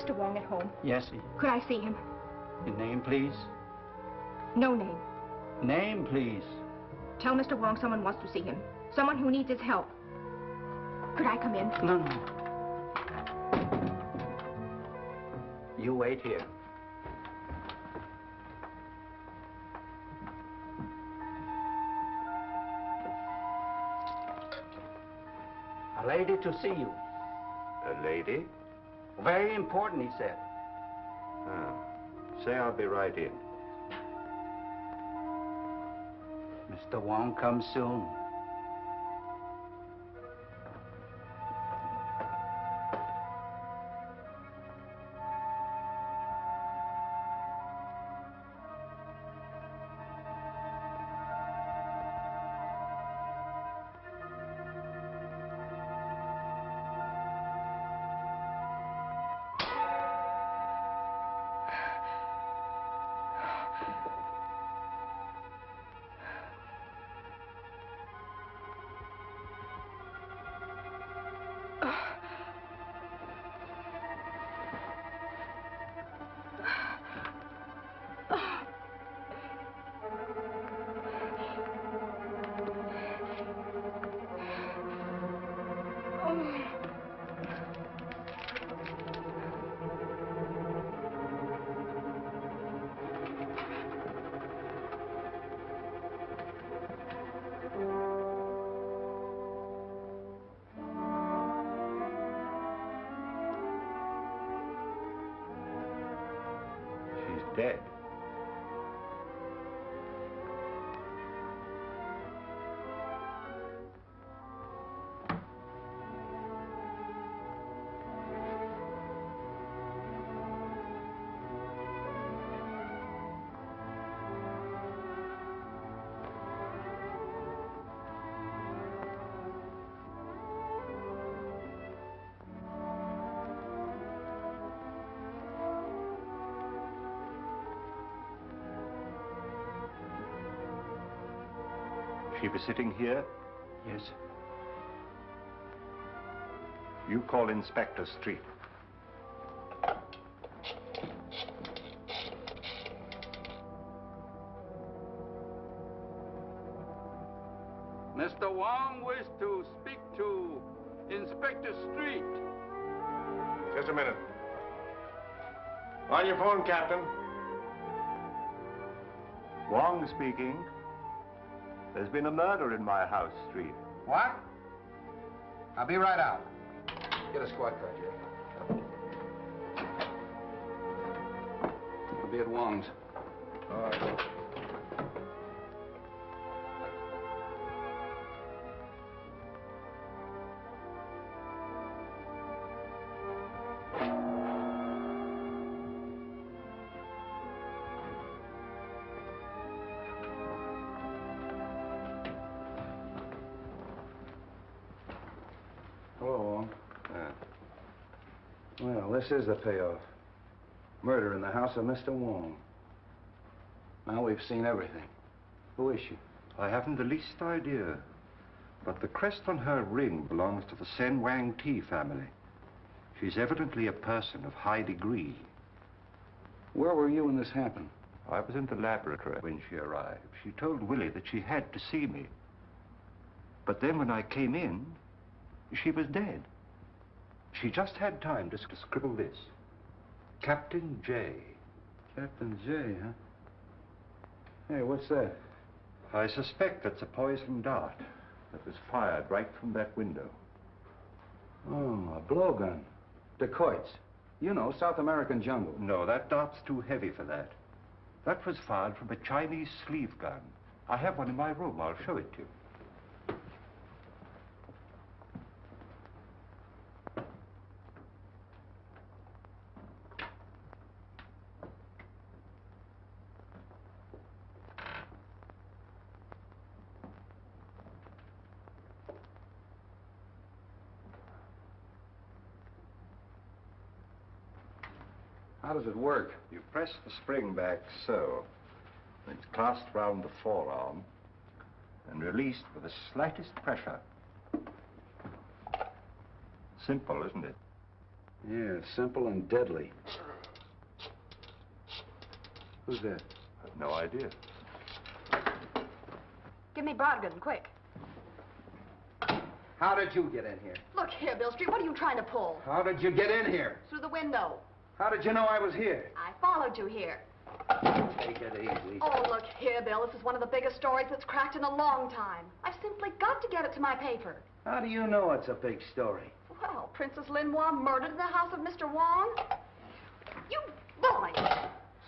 Mr. Wong at home? Yes. Could I see him? Your name, please? No name. Name, please. Tell Mr. Wong someone wants to see him. Someone who needs his help. Could I come in? No, no. You wait here. A lady to see you. A lady? Very important, he said. Ah. Say I'll be right in. Mr. Wong comes soon. Dead. She be sitting here? Yes. You call Inspector Street. Mr. Wong wishes to speak to Inspector Street. Just a minute. On your phone, Captain. Wong speaking. There's been a murder in my house, Street. What? I'll be right out. Get a squad car, Jerry. I'll be at Wong's. All right. Well, this is the payoff. Murder in the house of Mr. Wong. Now we've seen everything. Who is she? I haven't the least idea. But the crest on her ring belongs to the Sen Wang Ti family. She's evidently a person of high degree. Where were you when this happened? I was in the laboratory when she arrived. She told Willie that she had to see me. But then when I came in, she was dead. She just had time to scribble this. Captain J. Captain J, huh? Hey, what's that? I suspect it's a poison dart that was fired right from that window. Oh, a blowgun. Dacoits. You know, South American jungle. No, that dart's too heavy for that. That was fired from a Chinese sleeve gun. I have one in my room. I'll show it to you. How does it work? You press the spring back so. It's clasped round the forearm and released with the slightest pressure. Simple, isn't it? Yeah, simple and deadly. Who's that? I've no idea. Give me Brodgan, quick. How did you get in here? Look here, Bill Street, what are you trying to pull? How did you get in here? Through the window. How did you know I was here? I followed you here. Take it easy. Oh, look here, Bill. This is one of the biggest stories that's cracked in a long time. I've simply got to get it to my paper. How do you know it's a big story? Well, Princess Lin Hwa murdered in the house of Mr. Wong. You boy!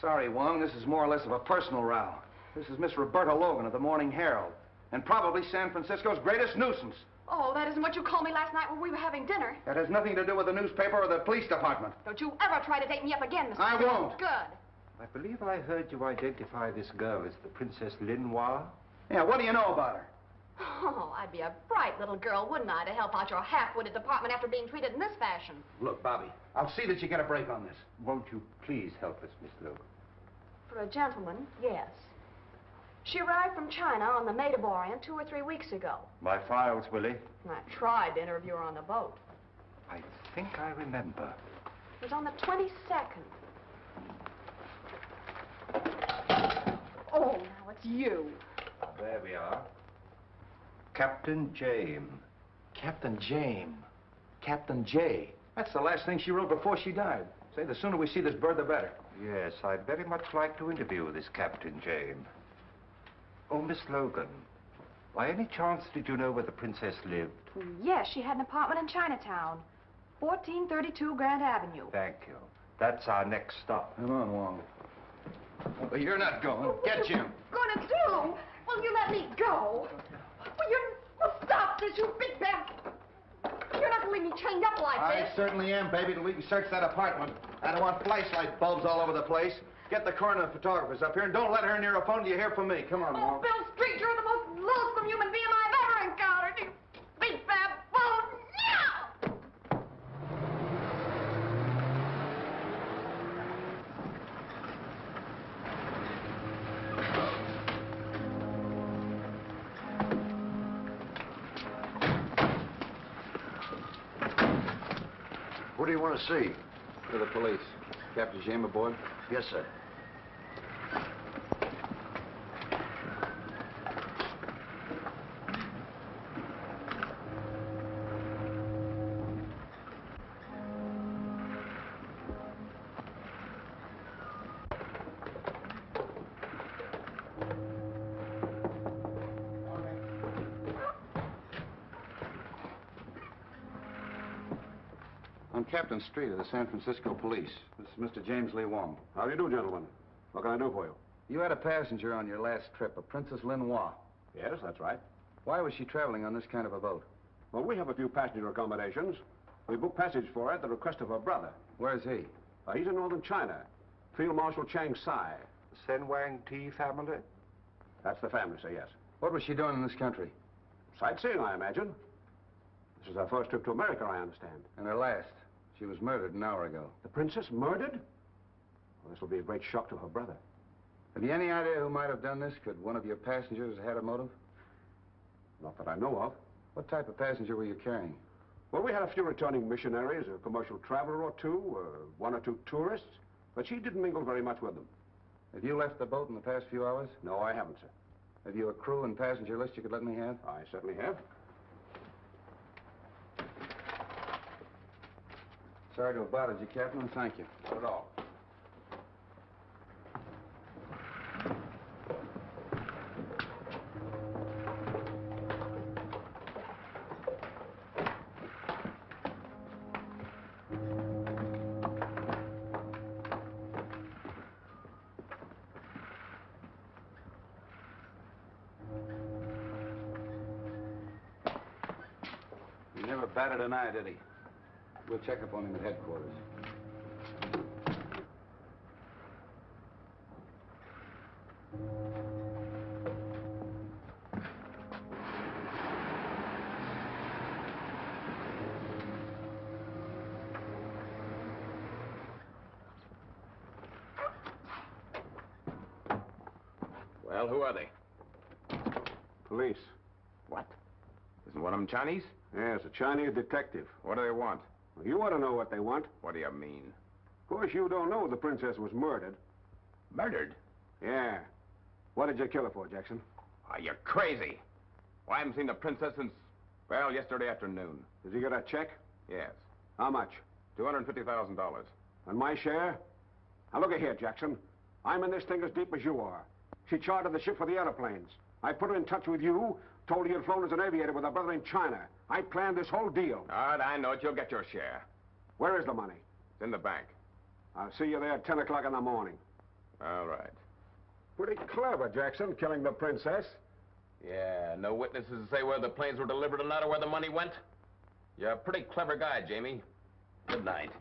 Sorry, Wong, this is more or less of a personal row. This is Miss Roberta Logan of the Morning Herald, and probably San Francisco's greatest nuisance. Oh, that isn't what you called me last night when we were having dinner. That has nothing to do with the newspaper or the police department. Don't you ever try to date me up again, Mr. I won't. Good. I believe I heard you identify this girl as the Princess Lin Hwa. Yeah, what do you know about her? Oh, I'd be a bright little girl, wouldn't I, to help out your half-witted department after being treated in this fashion. Look, Bobby, I'll see that you get a break on this. Won't you please help us, Miss Logan? For a gentleman, yes. She arrived from China on the Maid of Orient 2 or 3 weeks ago. My files, Willie. I tried to interview her on the boat. I think I remember. It was on the 22nd. Oh, now it's you. There we are. Captain James. Captain James. Captain J. That's the last thing she wrote before she died. Say, the sooner we see this bird, the better. Yes, I'd very much like to interview this Captain James. Oh, Miss Logan, by any chance did you know where the princess lived? Yes, she had an apartment in Chinatown, 1432 Grand Avenue. Thank you. That's our next stop. Come on, Wong. Well, you're not going. Get Jim. Gonna do? Will you let me go? Well, stop this, you big bad. You're not gonna leave me chained up like I this. certainly am, baby, till we can search that apartment. I don't want flashlight bulbs all over the place. Get the coroner and photographers up here, and don't let her near a phone till you hear from me. Come on, Oh, Wong. Bill Street, you're the most loathsome human being I've ever encountered. You big baboon. No! What do you want to see? To the police. Captain James aboard? Yes, sir. I'm Captain Street of the San Francisco Police. This is Mr. James Lee Wong. How do you do, gentlemen? What can I do for you? You had a passenger on your last trip, a Princess Lin Hwa. Yes, that's right. Why was she traveling on this kind of a boat? Well, we have a few passenger accommodations. We booked passage for her at the request of her brother. Where's he? He's in northern China. Field Marshal Chang Sai. The Sen Wang Ti family? That's the family, sir, yes. What was she doing in this country? Sightseeing, I imagine. This is her first trip to America, I understand. And her last. She was murdered an hour ago. The princess murdered? Well, this will be a great shock to her brother. Have you any idea who might have done this? Could one of your passengers have had a motive? Not that I know of. What type of passenger were you carrying? Well, we had a few returning missionaries, a commercial traveler or two, one or two tourists, but she didn't mingle very much with them. Have you left the boat in the past few hours? No, I haven't, sir. Have you a crew and passenger list you could let me have? I certainly have. Sorry to have bothered you, Captain, and thank you. Not at all. He never batted an eye, did he? We'll check up on him at headquarters. Well, who are they? Police. What? Isn't one of them Chinese? Yes, a Chinese detective. What do they want? You ought to know what they want. What do you mean? Of course, you don't know the princess was murdered. Murdered? Yeah. What did you kill her for, Jackson? Are you crazy? Well, I haven't seen the princess since, well, yesterday afternoon. Did you get a check? Yes. How much? $250,000. And my share? Now, look here, Jackson. I'm in this thing as deep as you are. She chartered the ship for the airplanes. I put her in touch with you, told her you'd flown as an aviator with a brother in China. I planned this whole deal. All right, I know it. You'll get your share. Where is the money? It's in the bank. I'll see you there at 10 o'clock in the morning. All right. Pretty clever, Jackson, killing the princess. Yeah, no witnesses to say whether the planes were delivered or not or where the money went? You're a pretty clever guy, Jamie. Good night.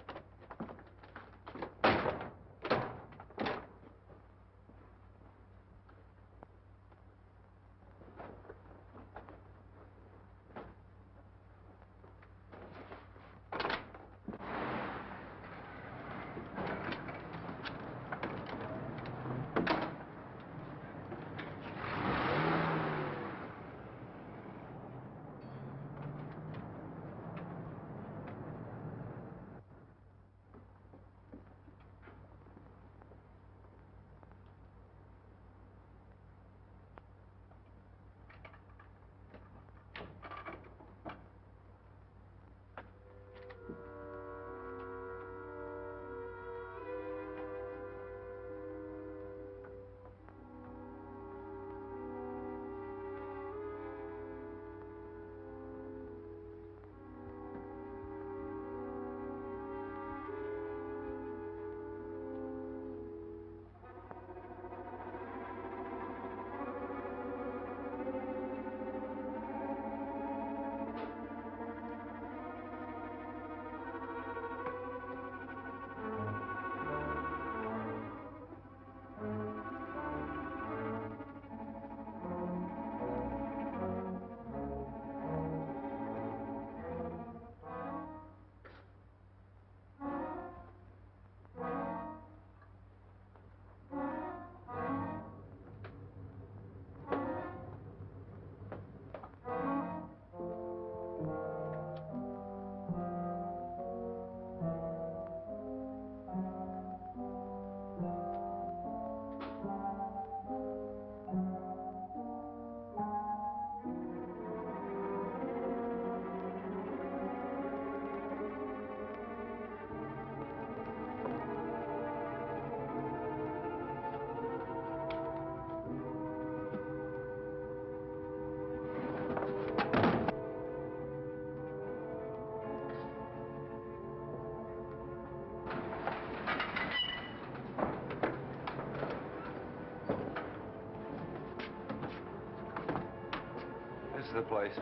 This is the place.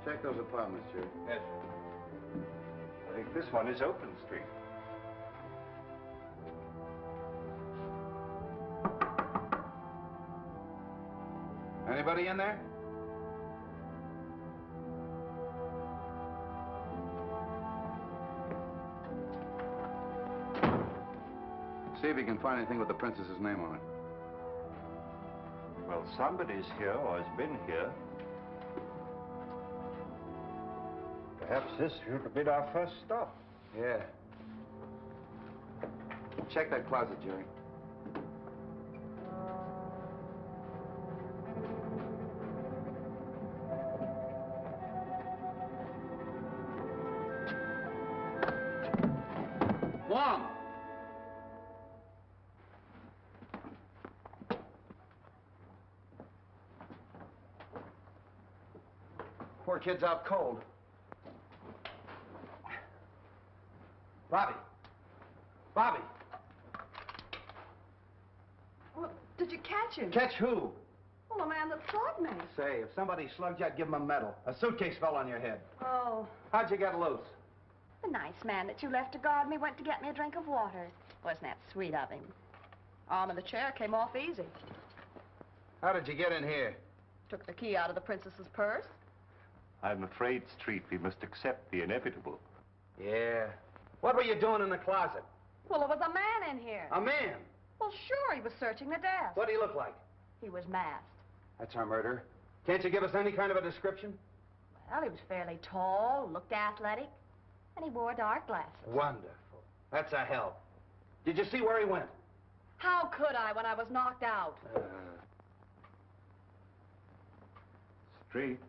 Check those apartments, Jerry. Yes. I think this one is open street. Anybody in there? See if you can find anything with the princess's name on it. Well, somebody's here or has been here. Perhaps this should have been our first stop. Yeah. Check that closet, Jerry. Wong! Poor kid's out cold. Bobby! Bobby! Well, did you catch him? Catch who? Well, the man that slugged me. Say, if somebody slugged you, I'd give him a medal. A suitcase fell on your head. Oh. How'd you get loose? The nice man that you left to guard me went to get me a drink of water. Wasn't that sweet of him? Arm of the chair came off easy. How did you get in here? Took the key out of the princess's purse. I'm afraid, Street, we must accept the inevitable. Yeah. What were you doing in the closet? Well, there was a man in here. A man? Well, sure, he was searching the desk. What did he look like? He was masked. That's our murderer. Can't you give us any kind of a description? Well, he was fairly tall, looked athletic, and he wore dark glasses. Wonderful. That's a help. Did you see where he went? How could I when I was knocked out? Street.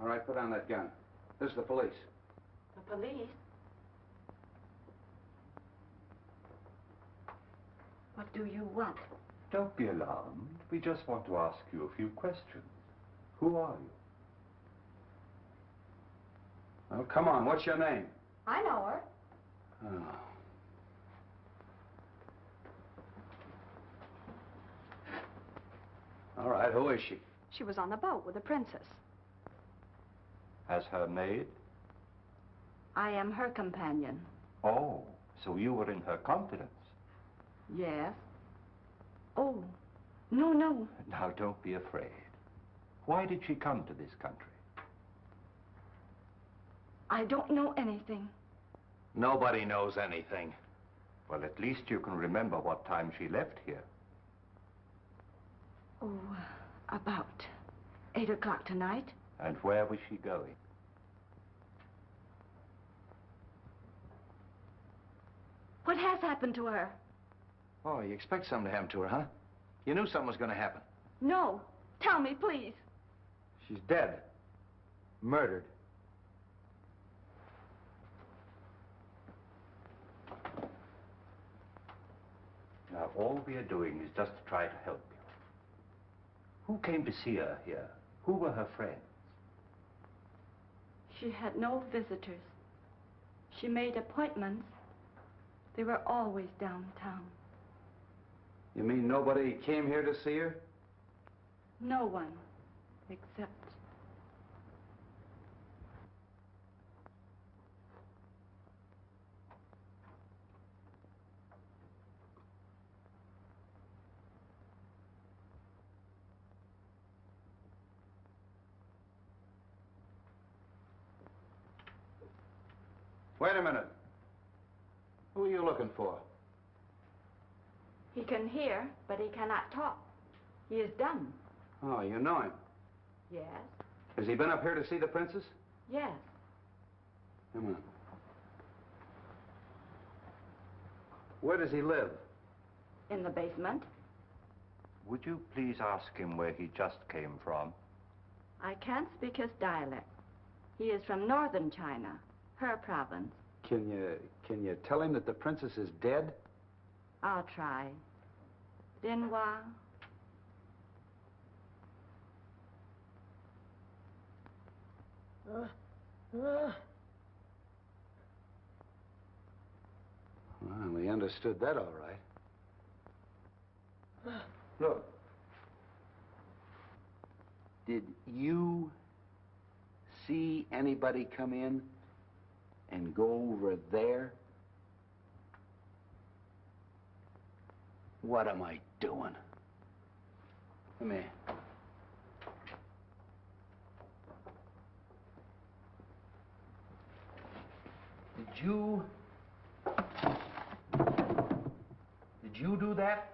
All right, put down that gun. This is the police. The police? What do you want? Don't be alarmed. We just want to ask you a few questions. Who are you? Oh, come on. What's your name? I know her. Oh. All right, who is she? She was on the boat with the princess. As her maid? I am her companion. Oh, so you were in her confidence. Yes. Oh, no, no. Now, don't be afraid. Why did she come to this country? I don't know anything. Nobody knows anything. Well, at least you can remember what time she left here. Oh, about 8 o'clock tonight. And where was she going? What has happened to her? Oh, you expect something to happen to her, huh? You knew something was going to happen. No. Tell me, please. She's dead. Murdered. Now, all we are doing is just to try to help you. Who came to see her here? Who were her friends? She had no visitors. She made appointments. They were always downtown. You mean nobody came here to see her? No one, except... Wait a minute. Who are you looking for? He can hear, but he cannot talk. He is dumb. Oh, you know him. Yes, Has he been up here to see the princess? yes. Come on. Where does he live? In the basement. Would you please ask him where he just came from? I can't speak his dialect. He is from northern China, her province. Can you tell him that the princess is dead? I'll try. Lin Hwa. Well, he understood that all right. Look. Did you see anybody come in and go over there? What am I doing? Come here. Did you do that?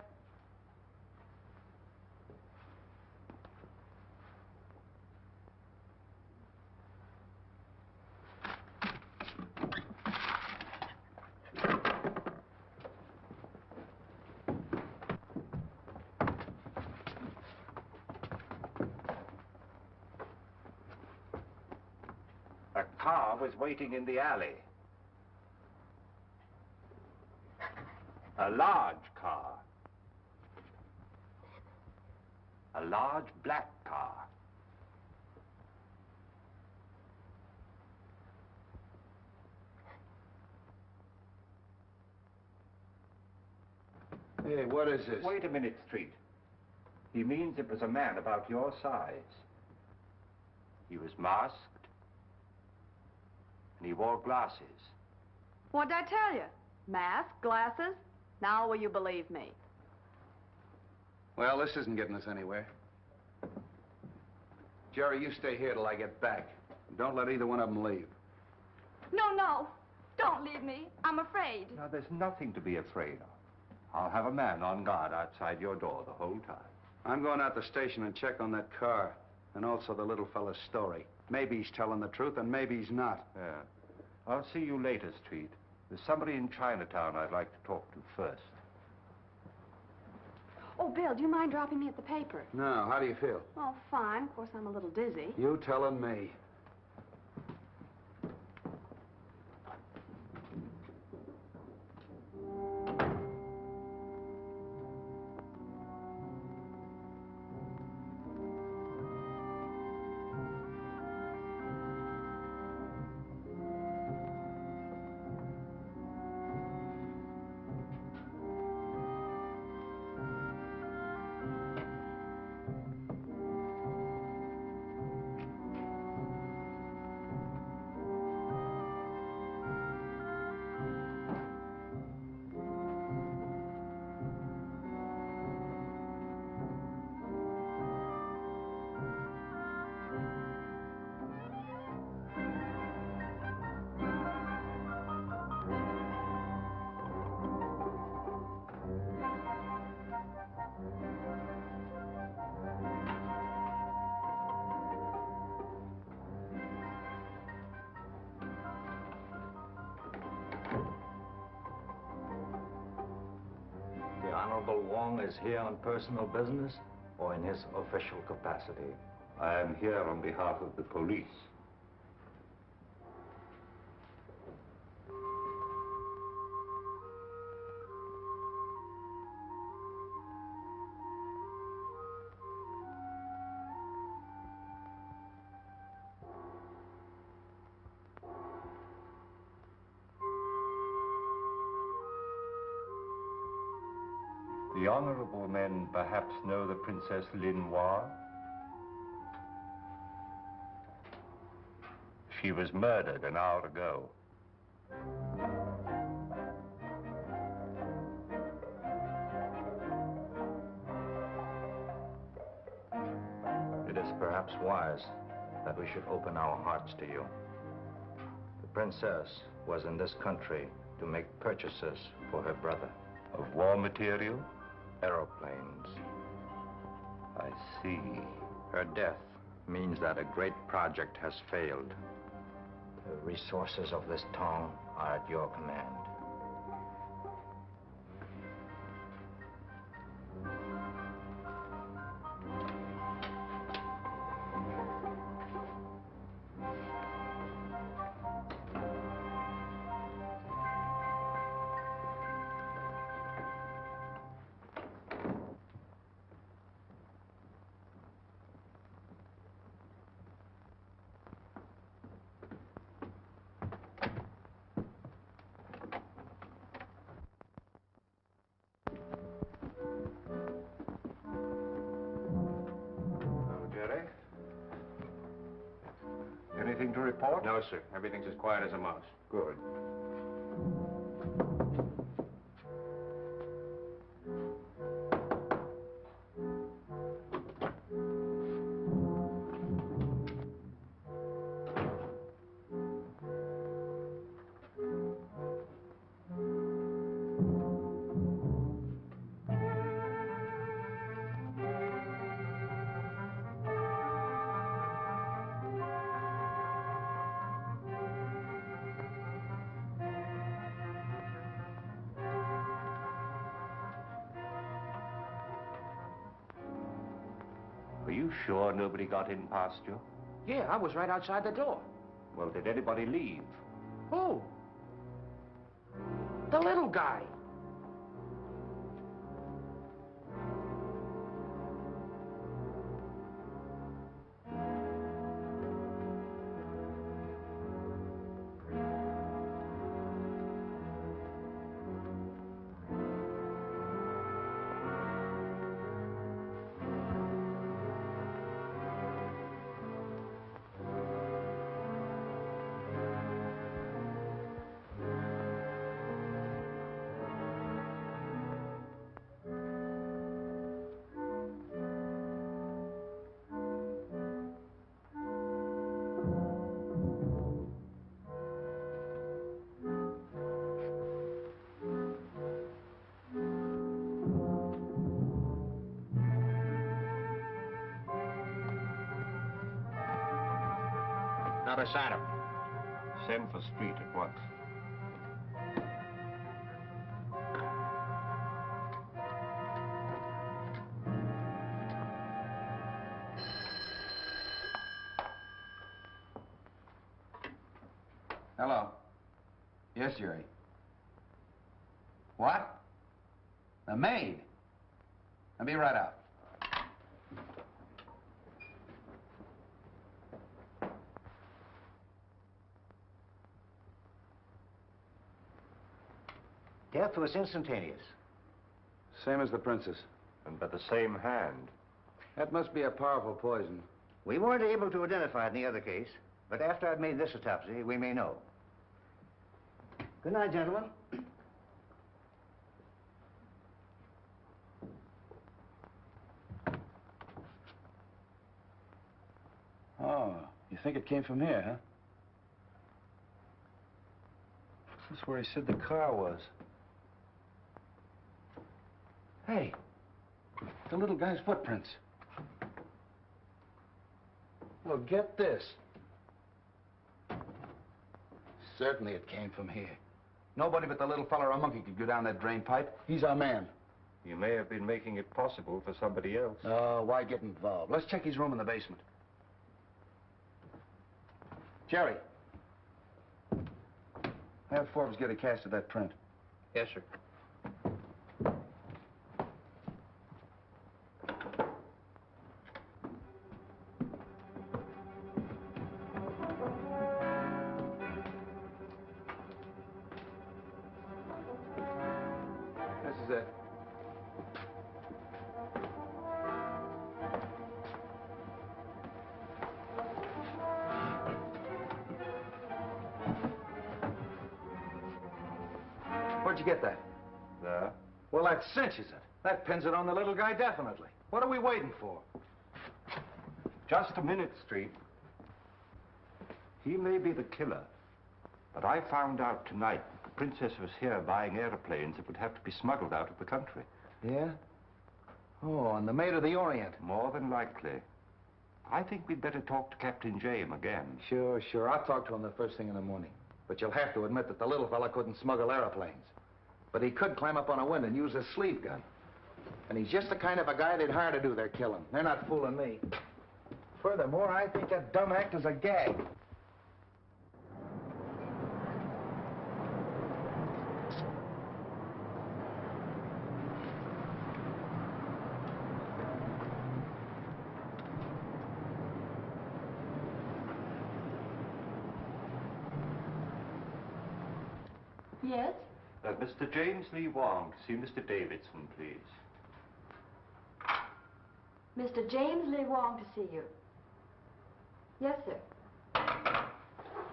A car was waiting in the alley. A large car. A large black car. Hey, what is this? Wait a minute, Street. He means it was a man about your size. He was masked, and he wore glasses. What'd I tell you? Mask, glasses? Now will you believe me? Well, this isn't getting us anywhere. Jerry, you stay here till I get back. Don't let either one of them leave. No, no. Don't leave me. I'm afraid. Now, there's nothing to be afraid of. I'll have a man on guard outside your door the whole time. I'm going out the station and check on that car, and also the little fella's story. Maybe he's telling the truth, and maybe he's not. Yeah. I'll see you later, Street. There's somebody in Chinatown I'd like to talk to first. Oh, Bill, do you mind dropping me at the paper? No, how do you feel? Oh, fine. Of course, I'm a little dizzy. You telling me. The Honorable Wong is here on personal business or in his official capacity? I am here on behalf of the police. The honorable men perhaps know the Princess Lin Hwa? She was murdered an hour ago. It is perhaps wise that we should open our hearts to you. The princess was in this country to make purchases for her brother. Of war material? Aeroplanes. I see. Her death means that a great project has failed. The resources of this tong are at your command. Anything to report? No, sir. Everything's as quiet as a mouse. Good. Are you sure nobody got in past you? Yeah, I was right outside the door. Well, did anybody leave? Who? The little guy. Not a sign of him. Send for Street at once. Hello. Yes, Jerry. What? The maid? I'll be right out. Death was instantaneous. Same as the princess. And by the same hand. That must be a powerful poison. We weren't able to identify it in the other case, but after I've made this autopsy, we may know. Good night, gentlemen. Oh, you think it came from here, huh? This is where he said the car was. Hey, the little guy's footprints. Well, get this. Certainly it came from here. Nobody but the little fella or a monkey could go down that drain pipe. He's our man. You may have been making it possible for somebody else. Oh, why get involved? Let's check his room in the basement. Jerry. Have Forbes get a cast of that print. Yes, sir. This is it. Where'd you get that? There. Well, that cinches it. That pins it on the little guy definitely. What are we waiting for? Just a minute, Street. He may be the killer, but I found out tonight that the princess was here buying airplanes that would have to be smuggled out of the country. Yeah? Oh, on the Maid of the Orient. More than likely. I think we'd better talk to Captain James again. Sure, sure. I'll talk to him the first thing in the morning. But you'll have to admit that the little fella couldn't smuggle airplanes. But he could climb up on a window and use his sleeve gun. And he's just the kind of a guy they'd hire to do their killing. They're not fooling me. Furthermore, I think that dumb act is a gag. Yes? Mr. James Lee Wong, to see Mr. Davidson, please. Mr. James Lee Wong to see you. Yes, sir.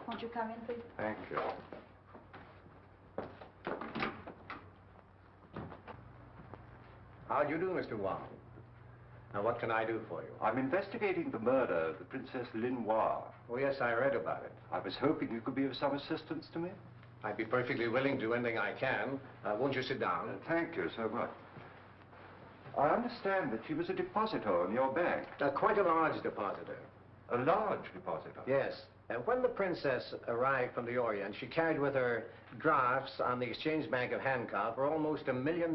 Won't you come in, please? Thank you. How do you do, Mr. Wong? Now, what can I do for you? I'm investigating the murder of the Princess Lin Hwa. Oh, yes, I read about it. I was hoping you could be of some assistance to me. I'd be perfectly willing to do anything I can. Won't you sit down? Thank you so much. I understand that she was a depositor in your bank. Quite a large depositor. A large depositor? Yes. When the princess arrived from the Orient, she carried with her drafts on the Exchange Bank of Hancock for almost $1 million.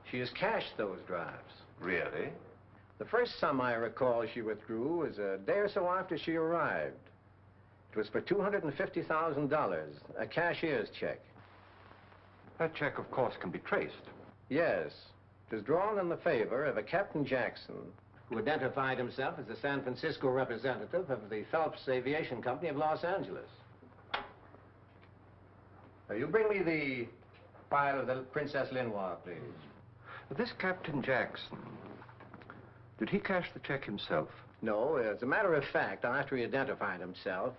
She has cashed those drafts. Really? The first sum I recall she withdrew was a day or so after she arrived. It was for $250,000, a cashier's check. That check, of course, can be traced. Yes. It was drawn in the favor of a Captain Jackson, who identified himself as the San Francisco representative of the Phelps Aviation Company of Los Angeles. Now, you bring me the file of the Princess Lin Hwa, please. This Captain Jackson, did he cash the check himself? No, as a matter of fact, after he identified himself,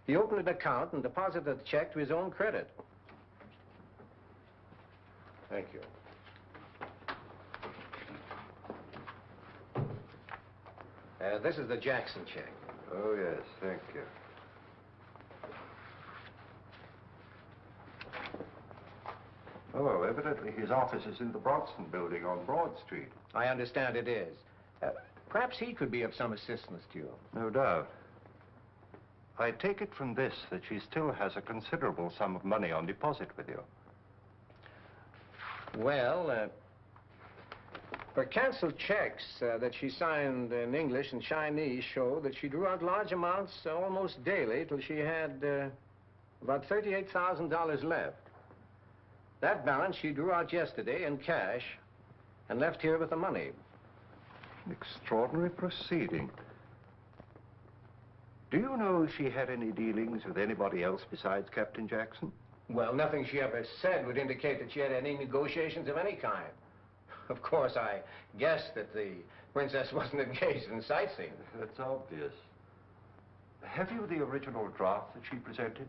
he opened an account and deposited the check to his own credit. Thank you. This is the Jackson check. Oh, yes, thank you. Oh, well, evidently his office is in the Bronson building on Broad Street. I understand it is. Perhaps he could be of some assistance to you. No doubt. I take it from this that she still has a considerable sum of money on deposit with you. Well, her canceled checks that she signed in English and Chinese show that she drew out large amounts almost daily till she had about $38,000 left. That balance she drew out yesterday in cash and left here with the money. Extraordinary proceeding. Do you know if she had any dealings with anybody else besides Captain Jackson? Well, nothing she ever said would indicate that she had any negotiations of any kind. Of course, I guessed that the princess wasn't engaged in sightseeing. That's obvious. Have you the original draft that she presented?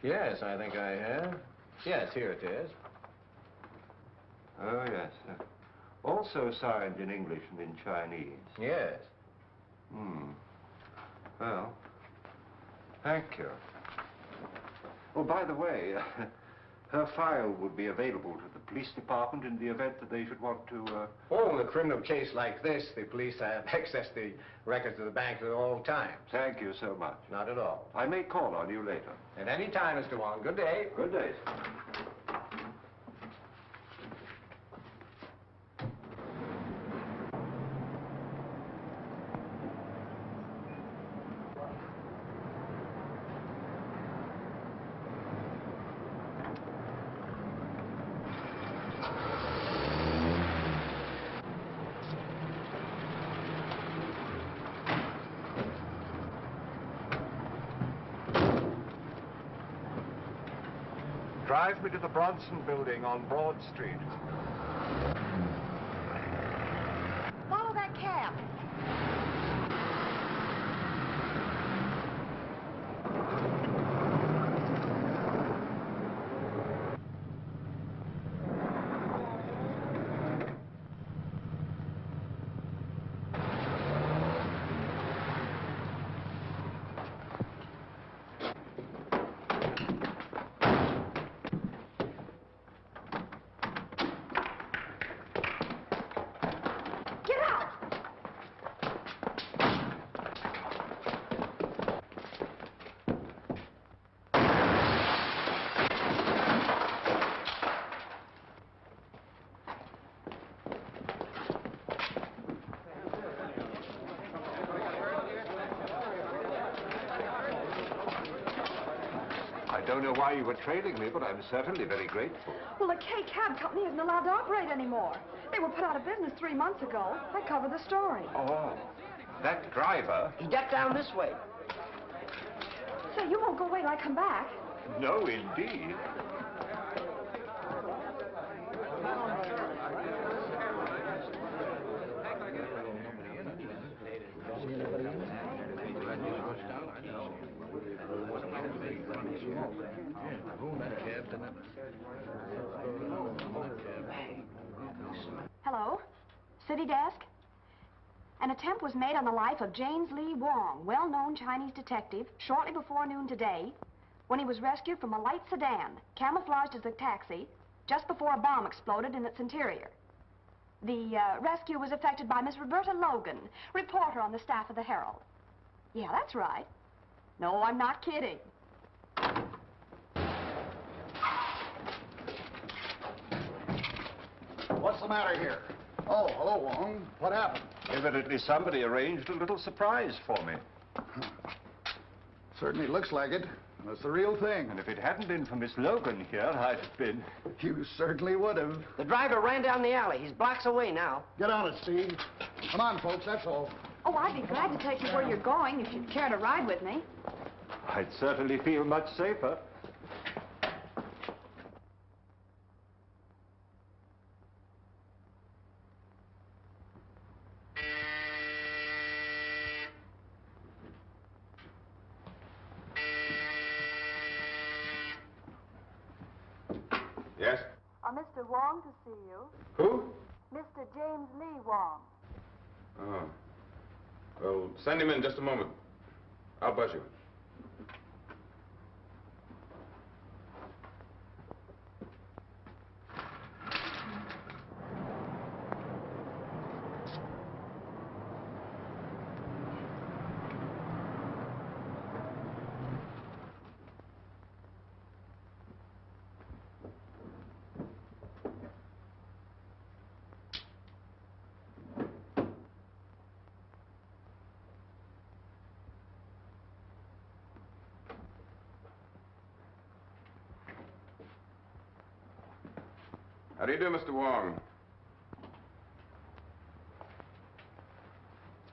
Yes, I think I have. Yes, here it is. Oh, yes. Also signed in English and in Chinese. Yes. Well, thank you. Oh, by the way, her file would be available to the police department in the event that they should want to, Oh, in a criminal case like this, the police have access to the records of the bank at all times. Thank you so much. Not at all. I may call on you later. At any time, Mr. Wong. Good day. Good day. Drive me to the Bronson Building on Broad Street. Follow that cab. I don't know why you were trailing me, but I'm certainly very grateful. Well, the K Cab Company isn't allowed to operate anymore. They were put out of business 3 months ago. I covered the story. Oh, that driver? He ducked down this way. Say, you won't go away till I come back. No, indeed. Hello? City desk? An attempt was made on the life of James Lee Wong, well-known Chinese detective, shortly before noon today, when he was rescued from a light sedan, camouflaged as a taxi, just before a bomb exploded in its interior. The rescue was effected by Miss Roberta Logan, reporter on the staff of the Herald. Yeah, that's right. No, I'm not kidding. What's the matter here? Oh, hello, Wong. What happened? Evidently somebody arranged a little surprise for me. Certainly looks like it. That's the real thing. And if it hadn't been for Miss Logan here, I'd have been... You certainly would have. The driver ran down the alley. He's blocks away now. Get on it, Steve. Come on, folks, that's all. Oh, I'd be glad to take you where you're going if you'd care to ride with me. I'd certainly feel much safer. Yes? Mr. Wong to see you. Who? Mr. James Lee Wong. Oh. Well, send him in just a moment. I'll buzz you. How do you do, Mr. Wong?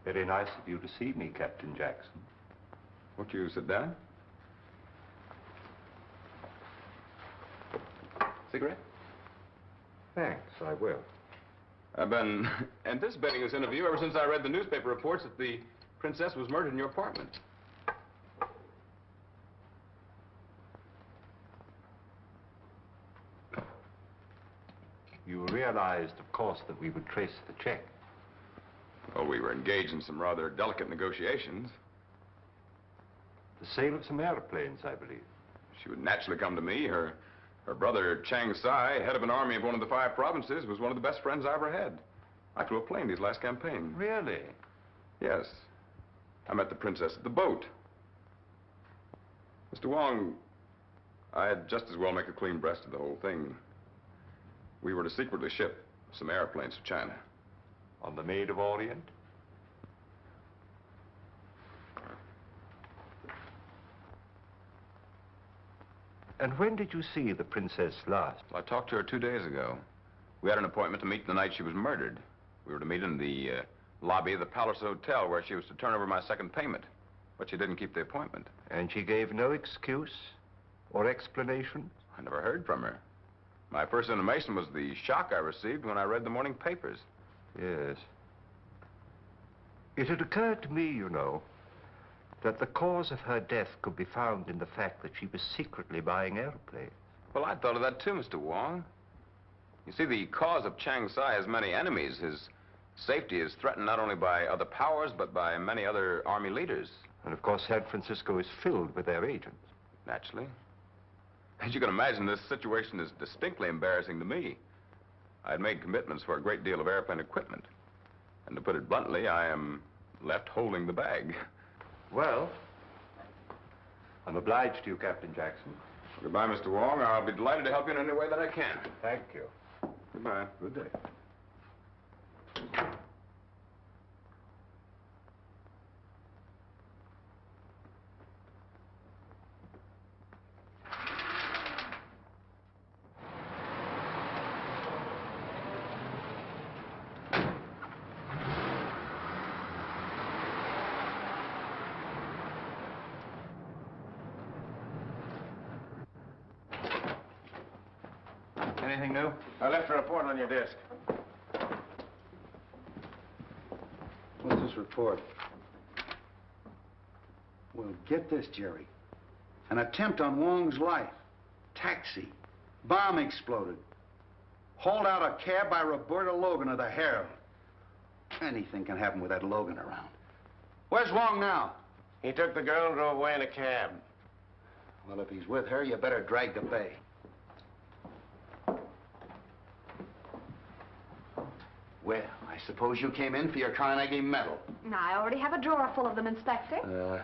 Very nice of you to see me, Captain Jackson. Won't you sit down? Cigarette? Thanks, I will. I've been anticipating this interview ever since I read the newspaper reports that the princess was murdered in your apartment. You realized, of course, that we would trace the check. Well, we were engaged in some rather delicate negotiations. The sale of some airplanes, I believe. She would naturally come to me. Her brother, Chang Sai, head of an army of one of the 5 provinces, was one of the best friends I ever had. I flew a plane his last campaign. Really? Yes. I met the princess at the boat. Mr. Wong, I'd just as well make a clean breast of the whole thing. We were to secretly ship some airplanes to China. On the Maid of Orient? And when did you see the princess last? Well, I talked to her 2 days ago. We had an appointment to meet the night she was murdered. We were to meet in the lobby of the Palace Hotel where she was to turn over my second payment. But she didn't keep the appointment. And she gave no excuse or explanation? I never heard from her. My first intimation was the shock I received when I read the morning papers. Yes. It had occurred to me, you know, that the cause of her death could be found in the fact that she was secretly buying airplanes. Well, I thought of that too, Mr. Wong. You see, the cause of Chang Sai has many enemies. His safety is threatened not only by other powers, but by many other army leaders. And of course, San Francisco is filled with their agents. Naturally. As you can imagine, this situation is distinctly embarrassing to me. I had made commitments for a great deal of airplane equipment. And to put it bluntly, I am left holding the bag. Well, I'm obliged to you, Captain Jackson. Goodbye, Mr. Wong. I'll be delighted to help you in any way that I can. Thank you. Goodbye. Good day. Anything new? I left a report on your desk. What's this report? Well, get this, Jerry. An attempt on Wong's life. Taxi. Bomb exploded. Hauled out a cab by Roberta Logan of the Herald. Anything can happen with that Logan around. Where's Wong now? He took the girl and drove away in a cab. Well, if he's with her, you better drag the bay. Well, I suppose you came in for your Carnegie Medal. No, I already have a drawer full of them, Inspector.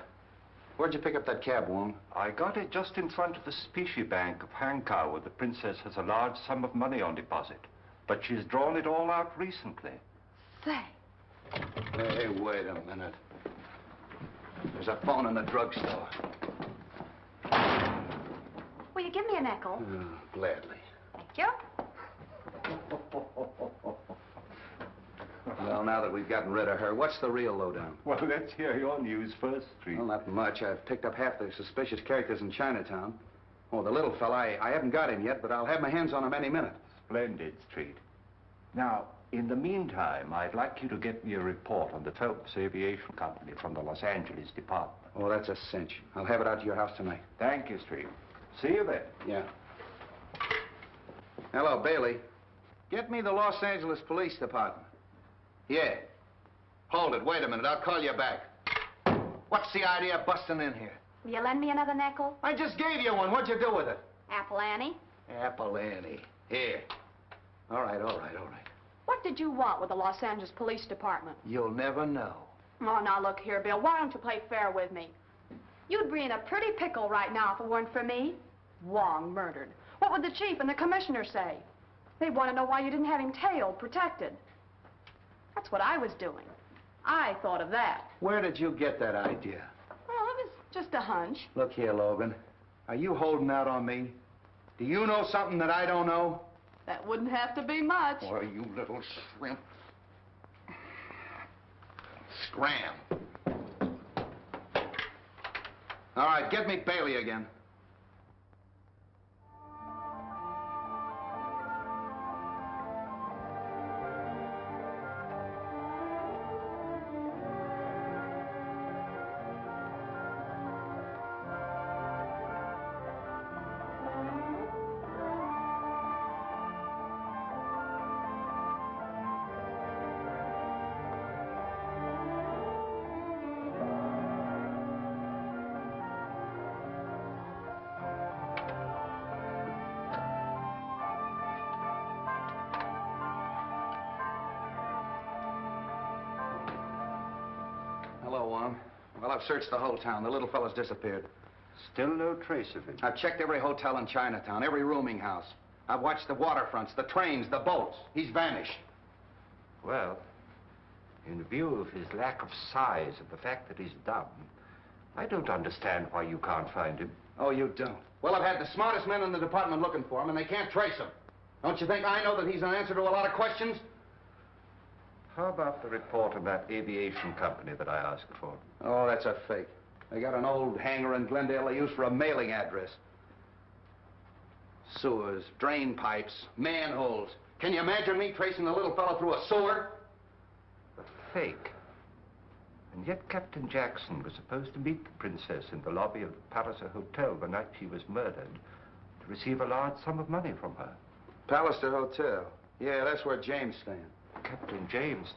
Where'd you pick up that cab, Wong? I got it just in front of the Specie Bank of Hankow, where the princess has a large sum of money on deposit. But she's drawn it all out recently. Say. Hey, wait a minute. There's a phone in the drugstore. Will you give me a nickel? Gladly. Thank you. Well, now that we've gotten rid of her, what's the real lowdown? Well, let's hear your news first, Street. Well, not much. I've picked up half the suspicious characters in Chinatown. Oh, the little fella, I haven't got him yet, but I'll have my hands on him any minute. Splendid, Street. Now, in the meantime, I'd like you to get me a report on the Phelps Aviation Company from the Los Angeles department. Oh, that's a cinch. I'll have it out to your house tonight. Thank you, Street. See you then. Yeah. Hello, Bailey. Get me the Los Angeles Police Department. Yeah. Hold it. Wait a minute. I'll call you back. What's the idea of busting in here? Will you lend me another nickel? I just gave you one. What'd you do with it? Apple Annie. Apple Annie. Here. All right. What did you want with the Los Angeles Police Department? You'll never know. Oh, now look here, Bill. Why don't you play fair with me? You'd be in a pretty pickle right now if it weren't for me. Wong murdered. What would the chief and the commissioner say? They'd want to know why you didn't have him tailed, protected. That's what I was doing. I thought of that. Where did you get that idea? Well, it was just a hunch. Look here, Logan. Are you holding out on me? Do you know something that I don't know? That wouldn't have to be much. Boy, you little shrimp. Scram. All right, get me Bailey again. Hello, Wong. Well, I've searched the whole town. The little fellow's disappeared. Still no trace of him. I've checked every hotel in Chinatown, every rooming house. I've watched the waterfronts, the trains, the boats. He's vanished. Well, in view of his lack of size and the fact that he's dumb, I don't understand why you can't find him. Oh, you don't? Well, I've had the smartest men in the department looking for him, and they can't trace him. Don't you think I know that he's an answer to a lot of questions? How about the report of that aviation company that I asked for? Oh, that's a fake. They got an old hangar in Glendale they use for a mailing address. Sewers, drain pipes, manholes. Can you imagine me tracing the little fellow through a sewer? A fake. And yet Captain Jackson was supposed to meet the princess in the lobby of the Palliser Hotel the night she was murdered to receive a large sum of money from her. Palliser Hotel. Yeah, that's where James stands. Captain James,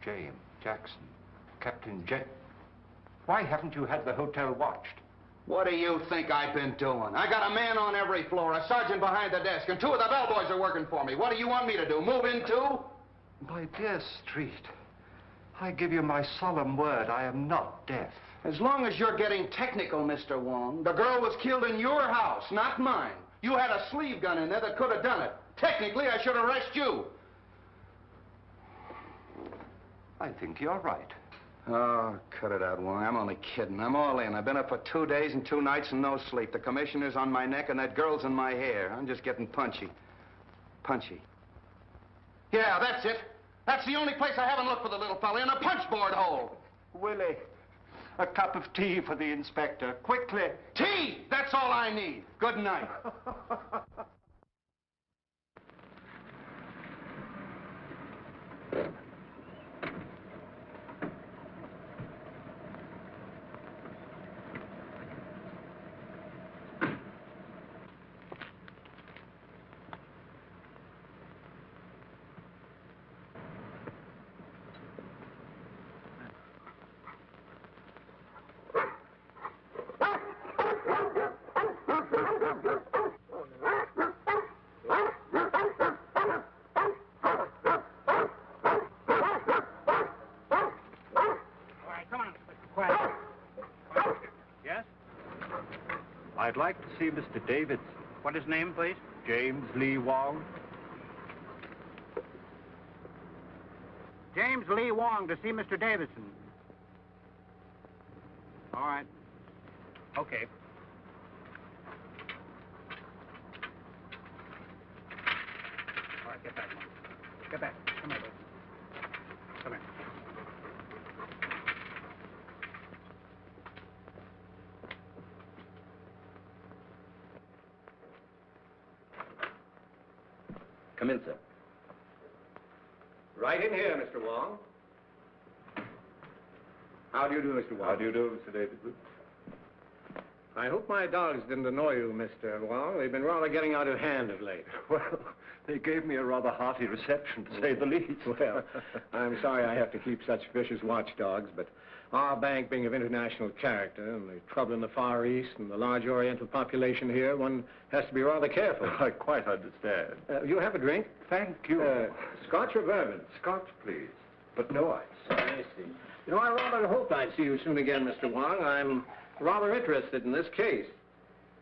James Jackson. Captain Why haven't you had the hotel watched? What do you think I've been doing? I got a man on every floor, a sergeant behind the desk, and 2 of the bellboys are working for me. What do you want me to do, move in too? My dear Street, I give you my solemn word, I am not deaf. As long as you're getting technical, Mr. Wong, the girl was killed in your house, not mine. You had a sleeve gun in there that could have done it. Technically, I should arrest you. I think you're right. Oh, cut it out, Wong. I'm only kidding. I'm all in. I've been up for 2 days and 2 nights and no sleep. The commissioner's on my neck and that girl's in my hair. I'm just getting punchy. Punchy. Yeah, that's it. That's the only place I haven't looked for the little fella, in a punchboard hole. Willie, a cup of tea for the inspector. Quickly. Tea! That's all I need. Good night. I'd like to see Mr. Davidson. What is his name, please? James Lee Wong. James Lee Wong to see Mr. Davidson. All right. Okay. All right, get back, Wong. Get back. Come here, bud. Come here. Come in, sir. Right in here, Mr. Wong. How do you do, Mr. Wong? How do you do, Mr. Davidson? I hope my dogs didn't annoy you, Mr. Wong. They've been rather getting out of hand of late. Well, they gave me a rather hearty reception, to say the least. Well, I'm sorry I have to keep such vicious watchdogs, but our bank being of international character and the trouble in the Far East and the large Oriental population here, one has to be rather careful. I quite understand. You have a drink? Thank you. Scotch or bourbon? Scotch, please, but no ice. I see. You know, I rather hoped I'd see you soon again, Mr. Wong. I'm rather interested in this case.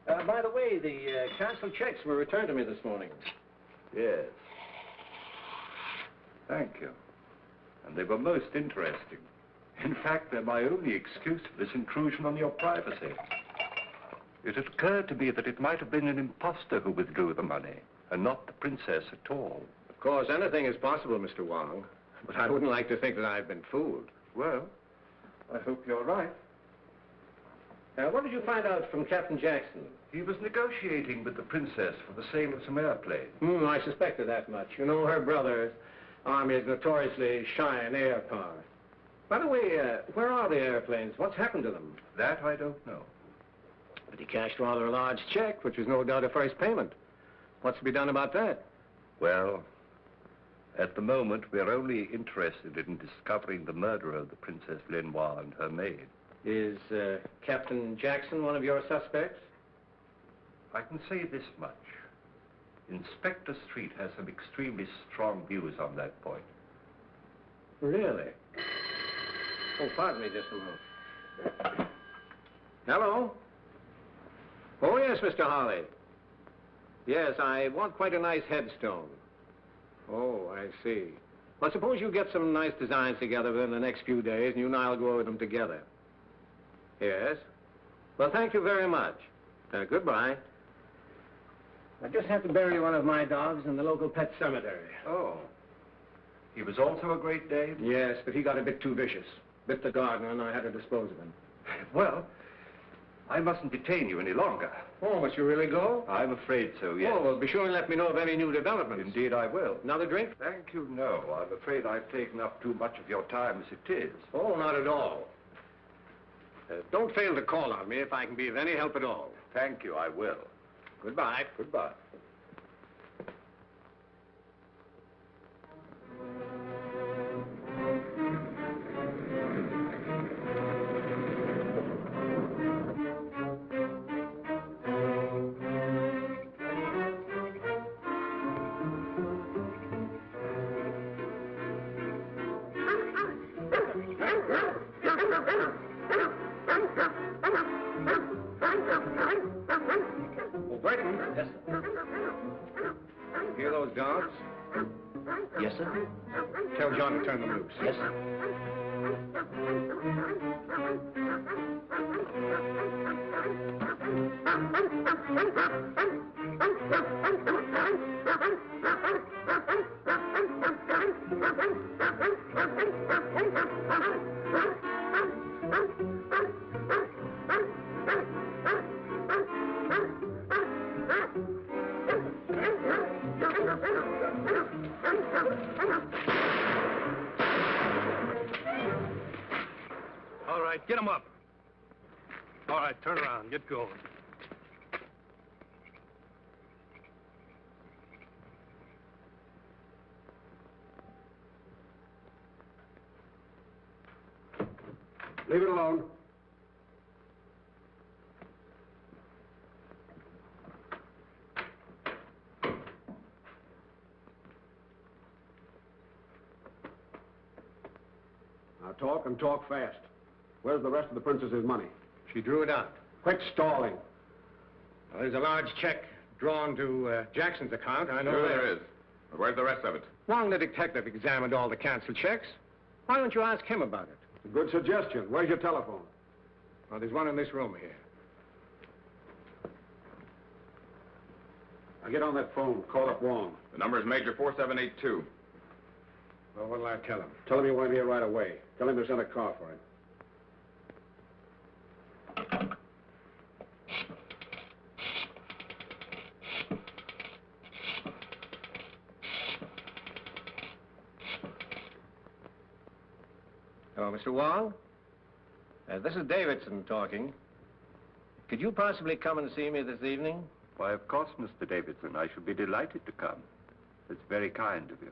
By the way, the canceled checks were returned to me this morning. Yes. Thank you. And they were most interesting. In fact, they're my only excuse for this intrusion on your privacy. It occurred to me that it might have been an imposter who withdrew the money. and not the princess at all. Of course, anything is possible, Mr. Wong. But I wouldn't like to think that I've been fooled. Well, I hope you're right. What did you find out from Captain Jackson? He was negotiating with the princess for the sale of some airplanes. I suspected that much. You know, her brother's army is notoriously shy in air power. By the way, where are the airplanes? What's happened to them? That I don't know. But he cashed rather a large check, which was no doubt a first payment. What's to be done about that? Well, at the moment, we're only interested in discovering the murderer of the Princess Lin Hwa and her maid. Is Captain Jackson one of your suspects? I can say this much. Inspector Street has some extremely strong views on that point. Really? Oh, pardon me just a moment. Hello? Oh, yes, Mr. Holly. Yes, I want quite a nice headstone. Oh, I see. Well, suppose you get some nice designs together within the next few days, and you and I'll go over them together. Yes? Well, thank you very much. Goodbye. I just have to bury one of my dogs in the local pet cemetery. Oh. He was also a great Dane? Yes, but he got a bit too vicious. Bit the gardener, and I had to dispose of him. Well, I mustn't detain you any longer. Oh, must you really go? I'm afraid so, yes. Oh, well, be sure and let me know of any new developments. Indeed, I will. Another drink? Thank you, no. I'm afraid I've taken up too much of your time as it is. Oh, not at all. Don't fail to call on me if I can be of any help at all. Thank you, I will. Goodbye. Goodbye. Oh, Burton. Yes, sir. Hear those dogs? Yes, sir. Tell John to turn them loose. Yes, sir. All right, get him up. All right, turn around, get going. Leave it alone. Now talk and talk fast. Where's the rest of the princess's money? She drew it out. Quit stalling. Well, there's a large check drawn to Jackson's account. I know Sure that. there is. But where's the rest of it? Wong, the detective, examined all the canceled checks. Why don't you ask him about it? It's a good suggestion. Where's your telephone? Well, there's one in this room here. Now get on that phone. Call up Wong. The number is Major 4782. Well, what'll I tell him? Tell him you want here right away. Tell him to send a car for him. Oh, Mr. Wong? This is Davidson talking. Could you possibly come and see me this evening? Why, of course, Mr. Davidson. I should be delighted to come. It's very kind of you.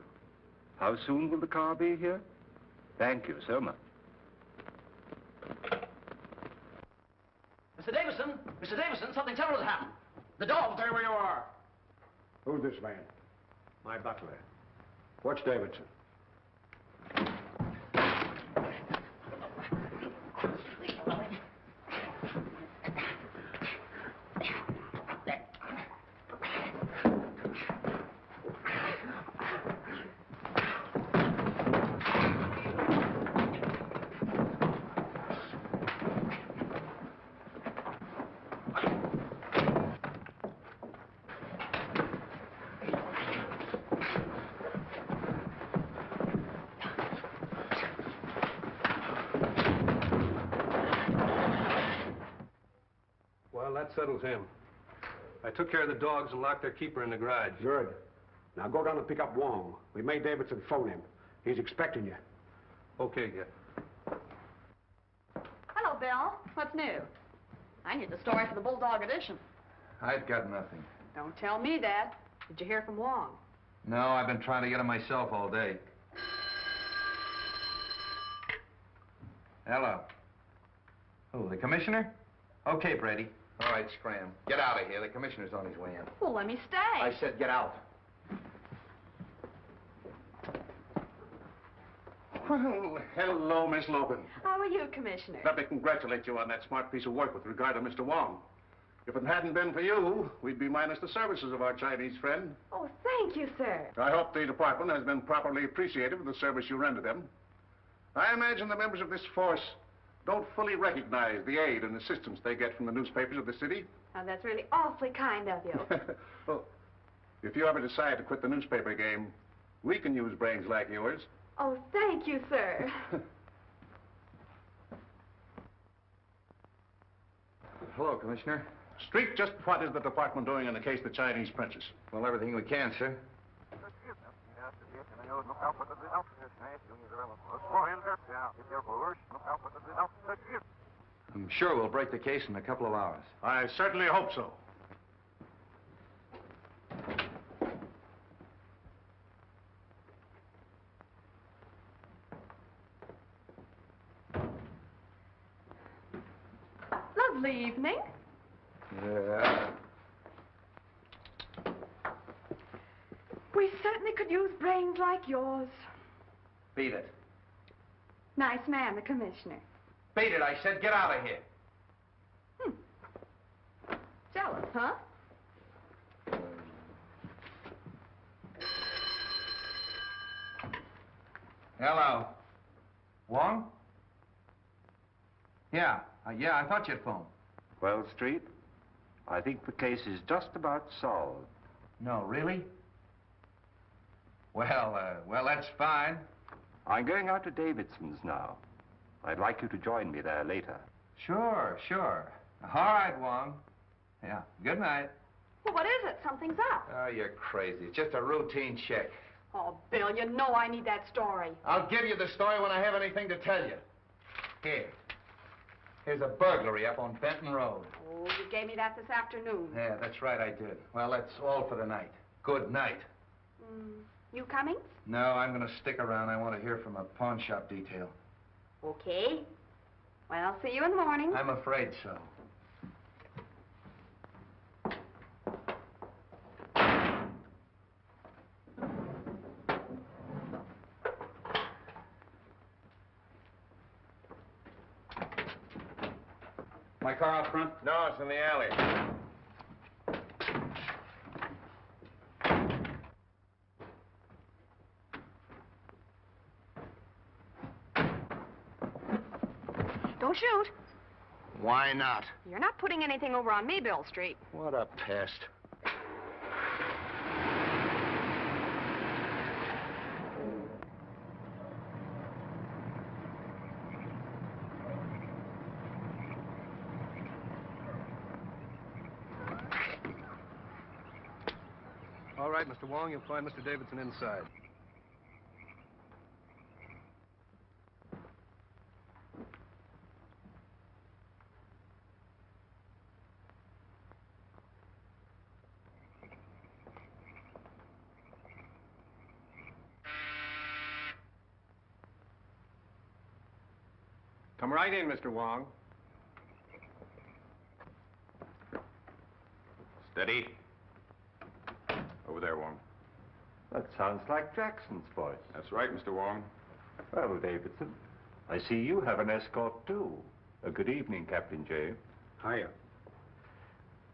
How soon will the car be here? Thank you so much. Mr. Davidson, something terrible has happened. The dog. Stay where you are. Who's this man? My butler. What's Davidson? Well, that settles him. I took care of the dogs and locked their keeper in the garage. Good. Now go down and pick up Wong. We made Davidson phone him. He's expecting you. Okay, yeah. Hello, Bill. What's new? I need the story for the Bulldog edition. I've got nothing. Don't tell me that. Did you hear from Wong? No, I've been trying to get him myself all day. Hello. Who, the commissioner? Okay, Brady. All right, scram. Get out of here. The commissioner's on his way in. Well, let me stay. I said get out. Well, hello, Miss Logan. How are you, Commissioner? Let me congratulate you on that smart piece of work with regard to Mr. Wong. If it hadn't been for you, we'd be minus the services of our Chinese friend. Oh, thank you, sir. I hope the department has been properly appreciative of the service you render them. I imagine the members of this force don't fully recognize the aid and assistance they get from the newspapers of the city. Oh, that's really awfully kind of you. Well, if you ever decide to quit the newspaper game, we can use brains like yours. Oh, thank you, sir. Hello, Commissioner. Street, just what is the department doing in the case of the Chinese princess? Well, everything we can, sir. I'm sure we'll break the case in a couple of hours. I certainly hope so. Lovely evening. Yeah. We certainly could use brains like yours. Beat it. Nice man, the commissioner. Beat it, I said. Get out of here. Jealous, huh? Hello. Wong? Yeah, I thought you'd phone. Well, Street, I think the case is just about solved. No, really? Well, that's fine. I'm going out to Davidson's now. I'd like you to join me there later. Sure. All right, Wong. Yeah, good night. Well, what is it? Something's up. Oh, you're crazy. It's just a routine check. Oh, Bill, you know I need that story. I'll give you the story when I have anything to tell you. Here's a burglary up on Benton Road. Oh, you gave me that this afternoon. Yeah, that's right, I did. Well, that's all for the night. Good night. You coming? No, I'm going to stick around. I want to hear from a pawn shop detail. Okay. Well, I'll see you in the morning. I'm afraid so. My car out front? No, it's in the alley. Don't shoot. Why not? You're not putting anything over on me, Bill Street. What a pest. All right, Mr. Wong, you'll find Mr. Davidson inside. Come right in, Mr. Wong. Steady. Over there, Wong. That sounds like Jackson's voice. That's right, Mr. Wong. Well, Davidson, I see you have an escort, too. Good evening, Captain James. Hiya.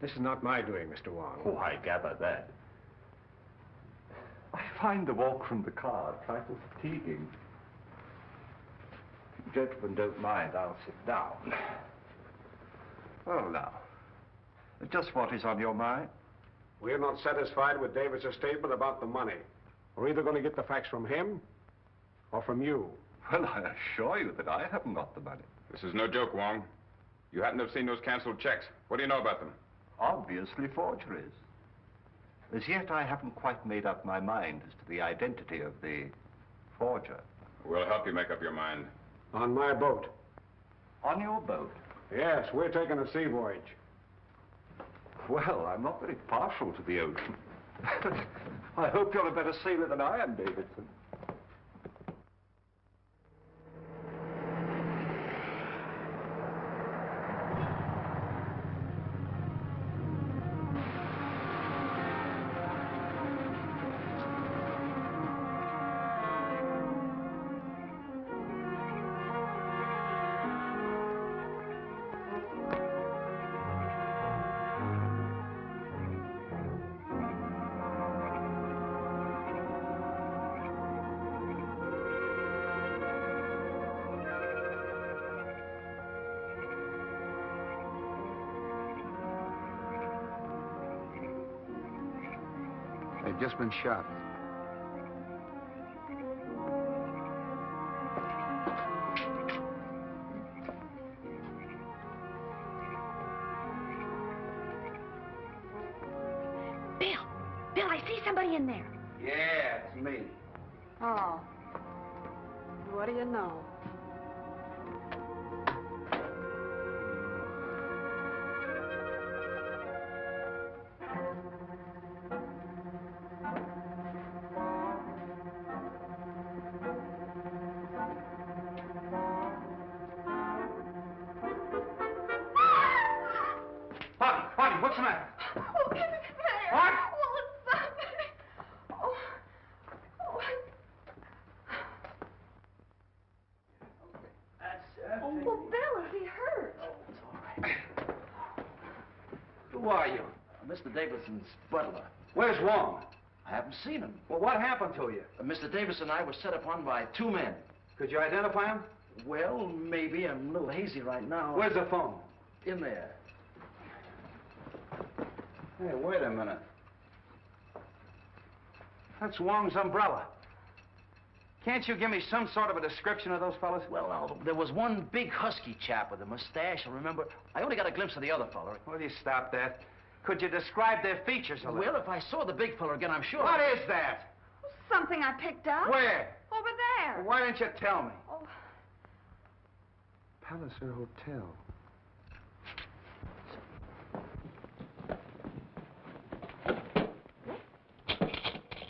This is not my doing, Mr. Wong. Oh, I gather that. I find the walk from the car a trifle fatiguing. If you gentlemen don't mind, I'll sit down. Well, now, just what is on your mind? We're not satisfied with David's statement about the money. We're either going to get the facts from him or from you. Well, I assure you that I haven't got the money. This is no joke, Wong. You happen to have seen those canceled checks. What do you know about them? Obviously forgeries. As yet, I haven't quite made up my mind as to the identity of the forger. We'll help you make up your mind. On my boat. On your boat? Yes, we're taking a sea voyage. Well, I'm not very partial to the ocean. I hope you're a better sailor than I am, Davidson. They've just been shot. Bill, I see somebody in there. Yeah, it's me. Oh. What do you know? Bonnie, what's the matter? Oh, it's there. What? Oh, it's something. Oh. Oh, well, Bill, is he hurt? Who are you? Mr. Davidson's butler. Where's Wong? I haven't seen him. Well, what happened to you? Mr. Davidson and I were set upon by two men. Could you identify him? Well, maybe. I'm a little hazy right now. Where's the phone? In there. Hey, wait a minute. That's Wong's umbrella. Can't you give me some sort of a description of those fellas? Well, now, there was one big husky chap with a mustache, I remember. I only got a glimpse of the other fella. Will you stop that? Could you describe their features a little? Well, if I saw the big fella again, I'm sure. What is that? Something I picked up. Where? Over there. Well, why didn't you tell me? Oh. Palliser Hotel.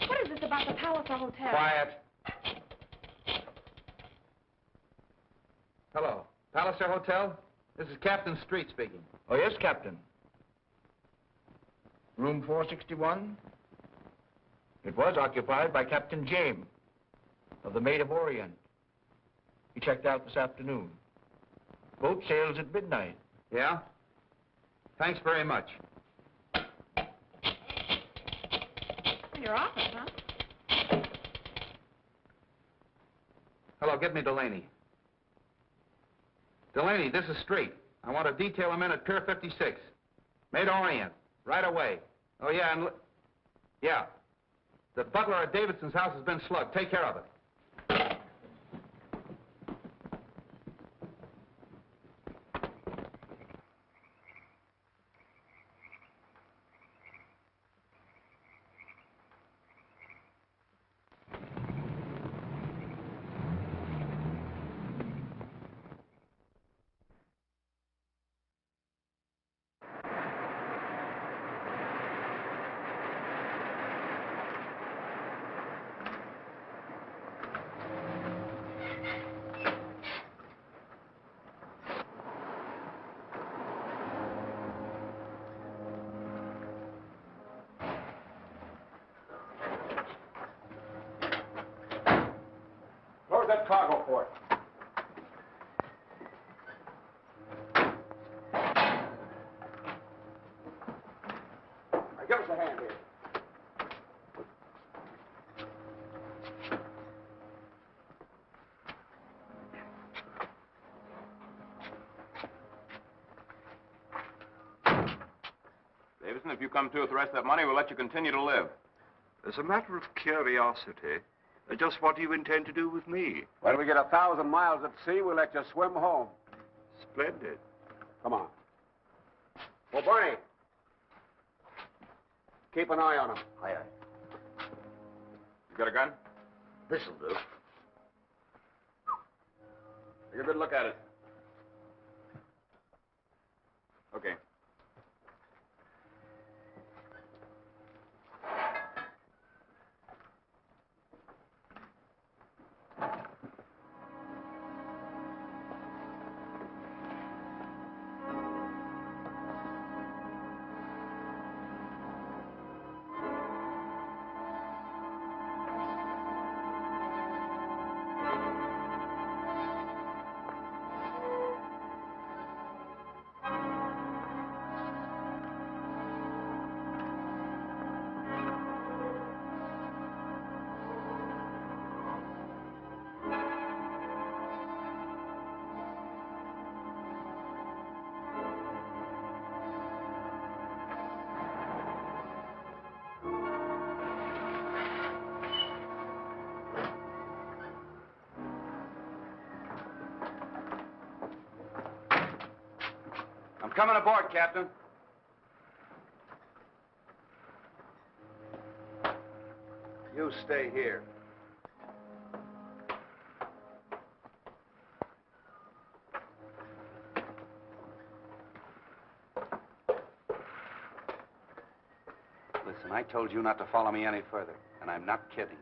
What is this about the Palliser Hotel? Quiet. Hello. Palliser Hotel? This is Captain Street speaking. Oh, yes, Captain. Room 461? It was occupied by Captain James of the Maid of Orient. He checked out this afternoon. Boat sails at midnight. Yeah? Thanks very much. Your office, huh? Hello, get me Delaney. Delaney, this is Street. I want to detail him in at Pier 56. Maid Orient, right away. Oh, yeah, and... yeah. The butler at Davidson's house has been slugged. Take care of it. Close that cargo port. Now, give us a hand here. Davidson, if you come to with the rest of that money, we'll let you continue to live. As a matter of curiosity, just what do you intend to do with me? When we get 1,000 miles at sea, we'll let you swim home. Splendid. Come on. Oh, Barney. Keep an eye on him. Aye, aye. You got a gun? This'll do. Take a good look at it. Okay. I'm coming aboard, Captain. You stay here. Listen, I told you not to follow me any further, and I'm not kidding.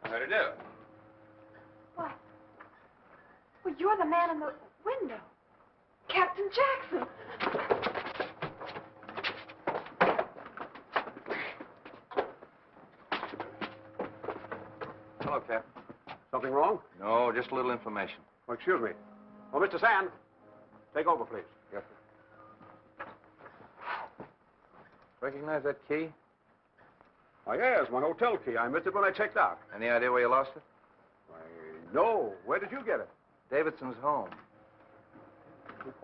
How'd do? What? Well, you're the man in the window. Captain Jackson. Hello, Cap. Something wrong? No, just a little information. Oh, excuse me. Oh, Mr. Sand, take over, please. Yes, sir. Recognize that key? Oh, yes, my hotel key. I missed it when I checked out. Any idea where you lost it? Why, no. Where did you get it? Davidson's home.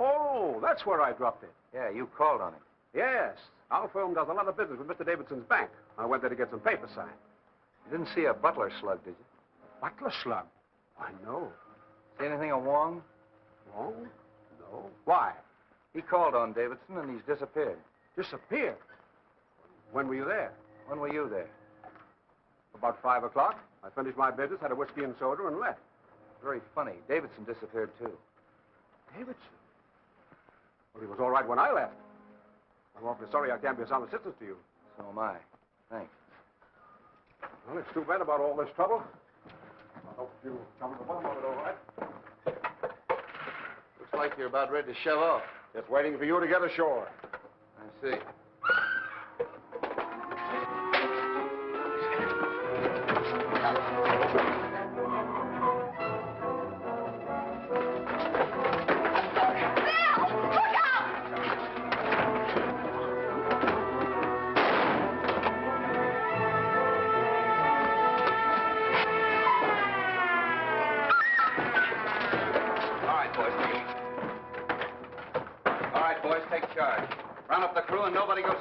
Oh, that's where I dropped it. Yeah, you called on him. Yes. Our firm does a lot of business with Mr. Davidson's bank. I went there to get some papers signed. You didn't see a butler slug, did you? Butler slug? I know. See anything of Wong? Wong? No. Why? He called on Davidson and he's disappeared. Disappeared? When were you there? When were you there? About 5 o'clock. I finished my business, had a whiskey and soda, and left. Very funny. Davidson disappeared, too. Davidson? Well, he was all right when I left. I'm awfully sorry I can't be of some assistance to you. So am I. Thanks. Well, it's too bad about all this trouble. I hope you come to the bottom of it all right. Looks like you're about ready to shove off. Just waiting for you to get ashore. I see.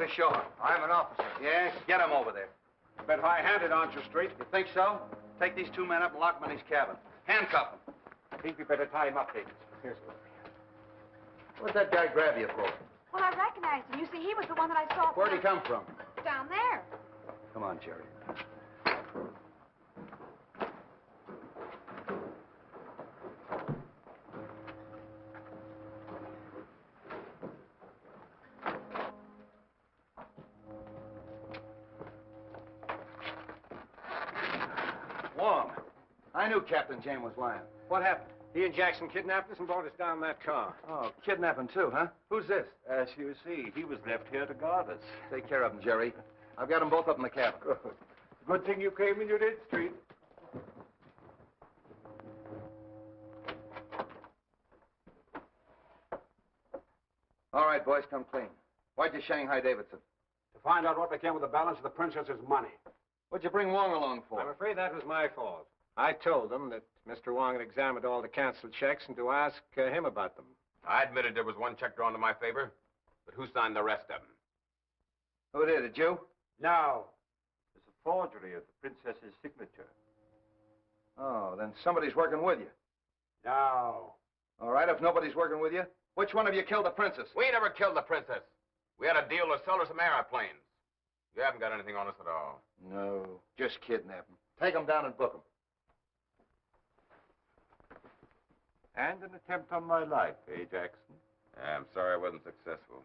Ashore. I'm an officer. Yes, get him over there. A bit high-handed, aren't you, Street? You think so? Take these two men up and lock them in his cabin. Handcuff them. I think we better tie him up, Davis. Here's one. What'd that guy grab you for? Well, I recognized him. You see, he was the one that I saw. Where'd he come from? Down there. Come on, Jerry. Wong, I knew Captain James was lying. What happened? He and Jackson kidnapped us and brought us down in that car. Oh, kidnapping too, huh? Who's this? As you see, he was left here to guard us. Take care of them, Jerry. I've got them both up in the cabin. Good. Good thing you came when you did, Street. All right, boys, come clean. Why'd you Shanghai Davidson? To find out what became of the balance of the princess's money. What'd you bring Wong along for? I'm afraid that was my fault. I told them that Mr. Wong had examined all the canceled checks and to ask him about them. I admitted there was one check drawn to my favor, but who signed the rest of them? Who did it, you? No. It's a forgery of the princess's signature. Oh, then somebody's working with you. No. All right, if nobody's working with you, which one of you killed the princess? We never killed the princess. We had a deal to sell her some airplanes. You haven't got anything on us at all. No, just kidnap them. Take them down and book them. And an attempt on my life, eh, Jackson? I'm sorry I wasn't successful.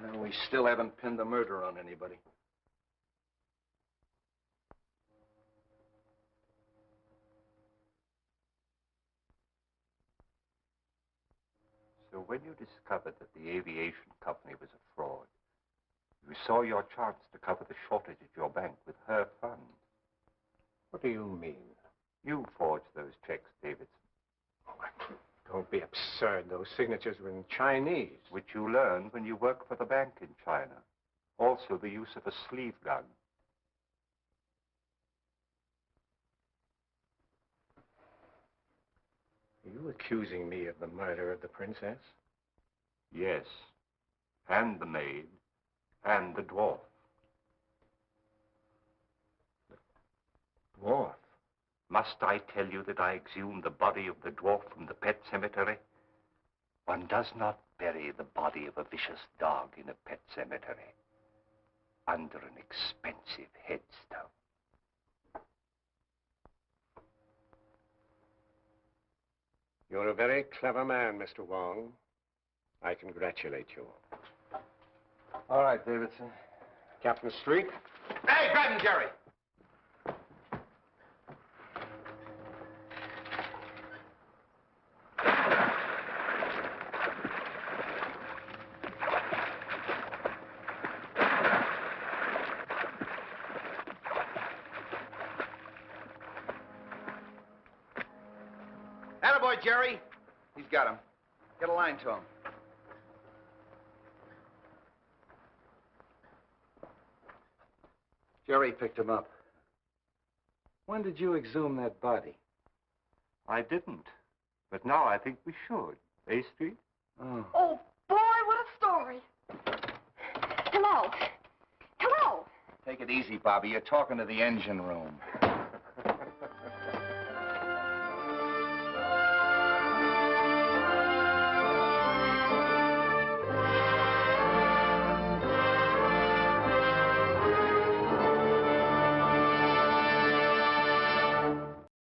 Well, we still haven't pinned the murder on anybody. So when you discovered that the aviation company was a fraud, you saw your chance to cover the shortage at your bank with her funds. What do you mean? You forged those checks, Davidson. Oh, don't be absurd. Those signatures were in Chinese. Which you learned when you worked for the bank in China. Also the use of a sleeve gun. Are you accusing me of the murder of the princess? Yes. And the maid. And the dwarf. Dwarf? Must I tell you that I exhumed the body of the dwarf from the pet cemetery? One does not bury the body of a vicious dog in a pet cemetery under an expensive headstone. You're a very clever man, Mr. Wong. I congratulate you. All right, Davidson. Captain Street? Hey, grab him, Jerry! Attaboy, Jerry. He's got him. Get a line to him. Jerry picked him up. When did you exhume that body? I didn't. But now I think we should. Eh, Street? Oh. Oh, boy, what a story. Hello. Hello. Take it easy, Bobby. You're talking to the engine room.